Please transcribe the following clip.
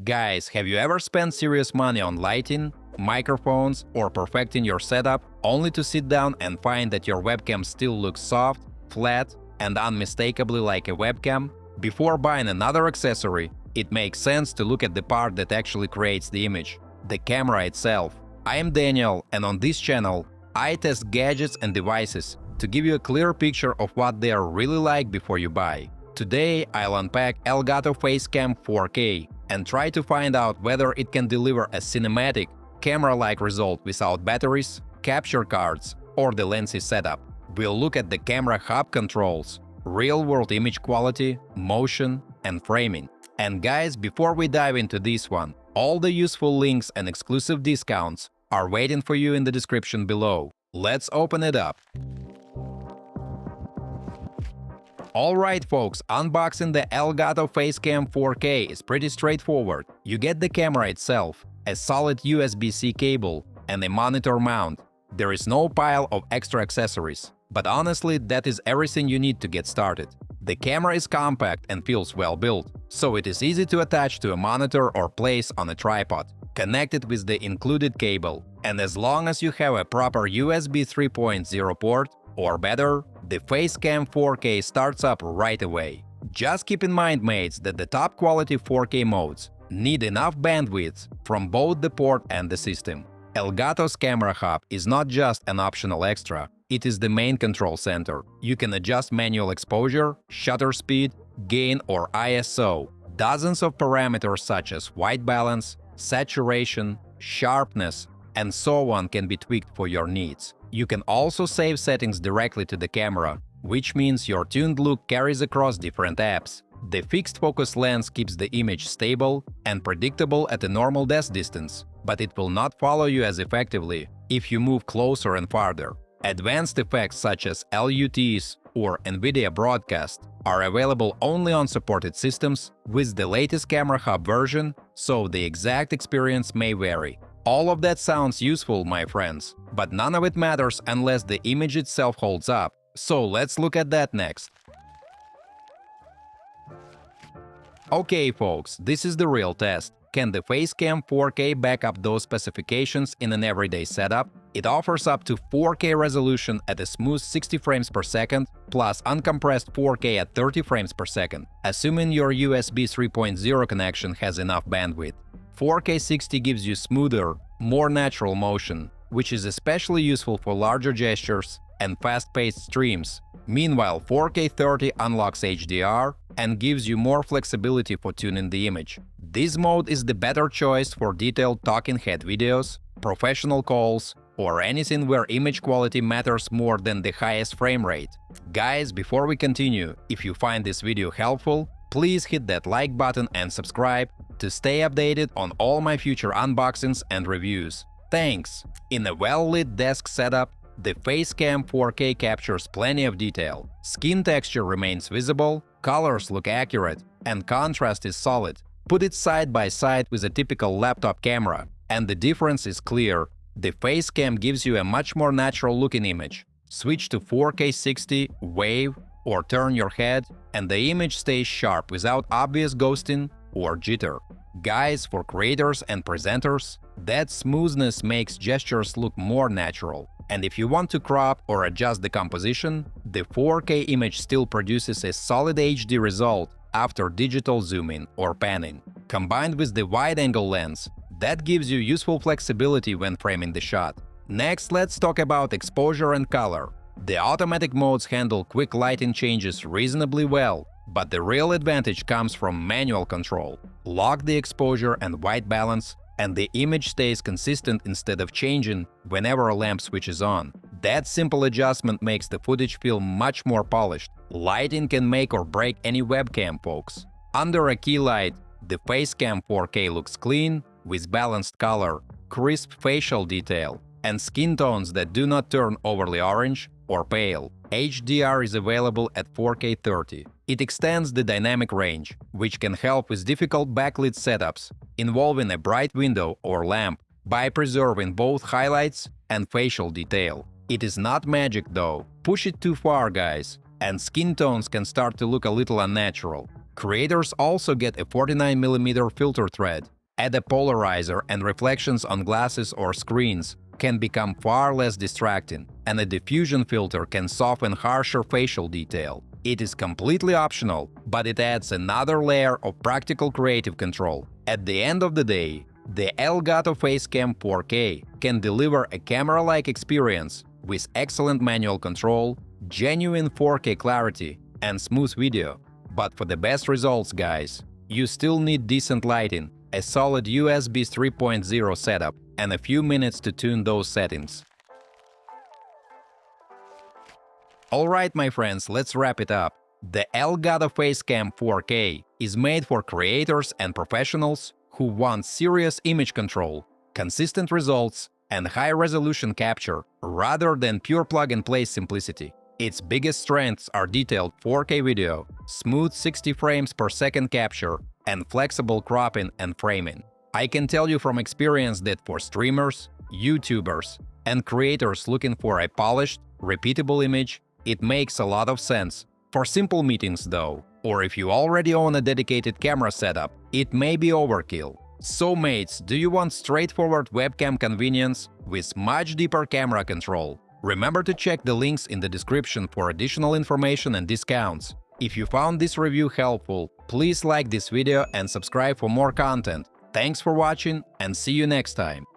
Guys, have you ever spent serious money on lighting, microphones, or perfecting your setup, only to sit down and find that your webcam still looks soft, flat, and unmistakably like a webcam? Before buying another accessory, it makes sense to look at the part that actually creates the image – the camera itself. I am Daniel, and on this channel, I test gadgets and devices to give you a clear picture of what they are really like before you buy. Today, I'll unpack Elgato Facecam 4K and try to find out whether it can deliver a cinematic, camera-like result without batteries, capture cards, or the lensy setup. We'll look at the camera hub controls, real-world image quality, motion, and framing. And guys, before we dive into this one, all the useful links and exclusive discounts are waiting for you in the description below. Let's open it up. Alright folks, unboxing the Elgato Facecam 4K is pretty straightforward. You get the camera itself, a solid USB-C cable, and a monitor mount. There is no pile of extra accessories, but honestly, that is everything you need to get started. The camera is compact and feels well built, so it is easy to attach to a monitor or place on a tripod. Connect it with the included cable, and as long as you have a proper USB 3.0 port, or better, the Facecam 4K starts up right away. Just keep in mind, mates, that the top quality 4K modes need enough bandwidth from both the port and the system. Elgato's camera hub is not just an optional extra, it is the main control center. You can adjust manual exposure, shutter speed, gain or ISO. Dozens of parameters such as white balance, saturation, sharpness, and so on can be tweaked for your needs. You can also save settings directly to the camera, which means your tuned look carries across different apps. The fixed focus lens keeps the image stable and predictable at a normal desk distance, but it will not follow you as effectively if you move closer and farther. Advanced effects such as LUTs or NVIDIA Broadcast are available only on supported systems with the latest camera hub version, so the exact experience may vary. All of that sounds useful, my friends, but none of it matters unless the image itself holds up, so let's look at that next. Okay folks, this is the real test. Can the Facecam 4K back up those specifications in an everyday setup? It offers up to 4K resolution at a smooth 60 frames per second, plus uncompressed 4K at 30 frames per second, assuming your USB 3.0 connection has enough bandwidth. 4K 60 gives you smoother, more natural motion, which is especially useful for larger gestures and fast-paced streams. Meanwhile, 4K 30 unlocks HDR and gives you more flexibility for tuning the image. This mode is the better choice for detailed talking head videos, professional calls, or anything where image quality matters more than the highest frame rate. Guys, before we continue, if you find this video helpful, please hit that like button and subscribe to stay updated on all my future unboxings and reviews. Thanks! In a well-lit desk setup, the Facecam 4K captures plenty of detail. Skin texture remains visible, colors look accurate, and contrast is solid. Put it side by side with a typical laptop camera, and the difference is clear. The Facecam gives you a much more natural-looking image. Switch to 4K 60, wave, or turn your head, and the image stays sharp without obvious ghosting or jitter. Guys, for creators and presenters, that smoothness makes gestures look more natural. And if you want to crop or adjust the composition, the 4K image still produces a solid HD result after digital zooming or panning. Combined with the wide-angle lens, that gives you useful flexibility when framing the shot. Next, let's talk about exposure and color. The automatic modes handle quick lighting changes reasonably well, but the real advantage comes from manual control. Lock the exposure and white balance, and the image stays consistent instead of changing whenever a lamp switches on. That simple adjustment makes the footage feel much more polished. Lighting can make or break any webcam, folks. Under a key light, the Facecam 4K looks clean, with balanced color, crisp facial detail, and skin tones that do not turn overly orange or pale. HDR is available at 4K 30. It extends the dynamic range, which can help with difficult backlit setups involving a bright window or lamp by preserving both highlights and facial detail. It is not magic though. Push it too far, guys, and skin tones can start to look a little unnatural. Creators also get a 49mm filter thread, Add a polarizer, and reflections on glasses or screens can become far less distracting, and a diffusion filter can soften harsher facial detail. It is completely optional, but it adds another layer of practical creative control. At the end of the day, the Elgato Facecam 4K can deliver a camera-like experience with excellent manual control, genuine 4K clarity, and smooth video. But for the best results, guys, you still need decent lighting, a solid USB 3.0 setup, and a few minutes to tune those settings. Alright, my friends, let's wrap it up. The Elgato Facecam 4K is made for creators and professionals who want serious image control, consistent results, and high-resolution capture rather than pure plug-and-play simplicity. Its biggest strengths are detailed 4K video, smooth 60 frames per second capture, and flexible cropping and framing. I can tell you from experience that for streamers, YouTubers, and creators looking for a polished, repeatable image, it makes a lot of sense. For simple meetings though, or if you already own a dedicated camera setup, it may be overkill. So mates, do you want straightforward webcam convenience with much deeper camera control? Remember to check the links in the description for additional information and discounts. If you found this review helpful, please like this video and subscribe for more content. Thanks for watching and see you next time!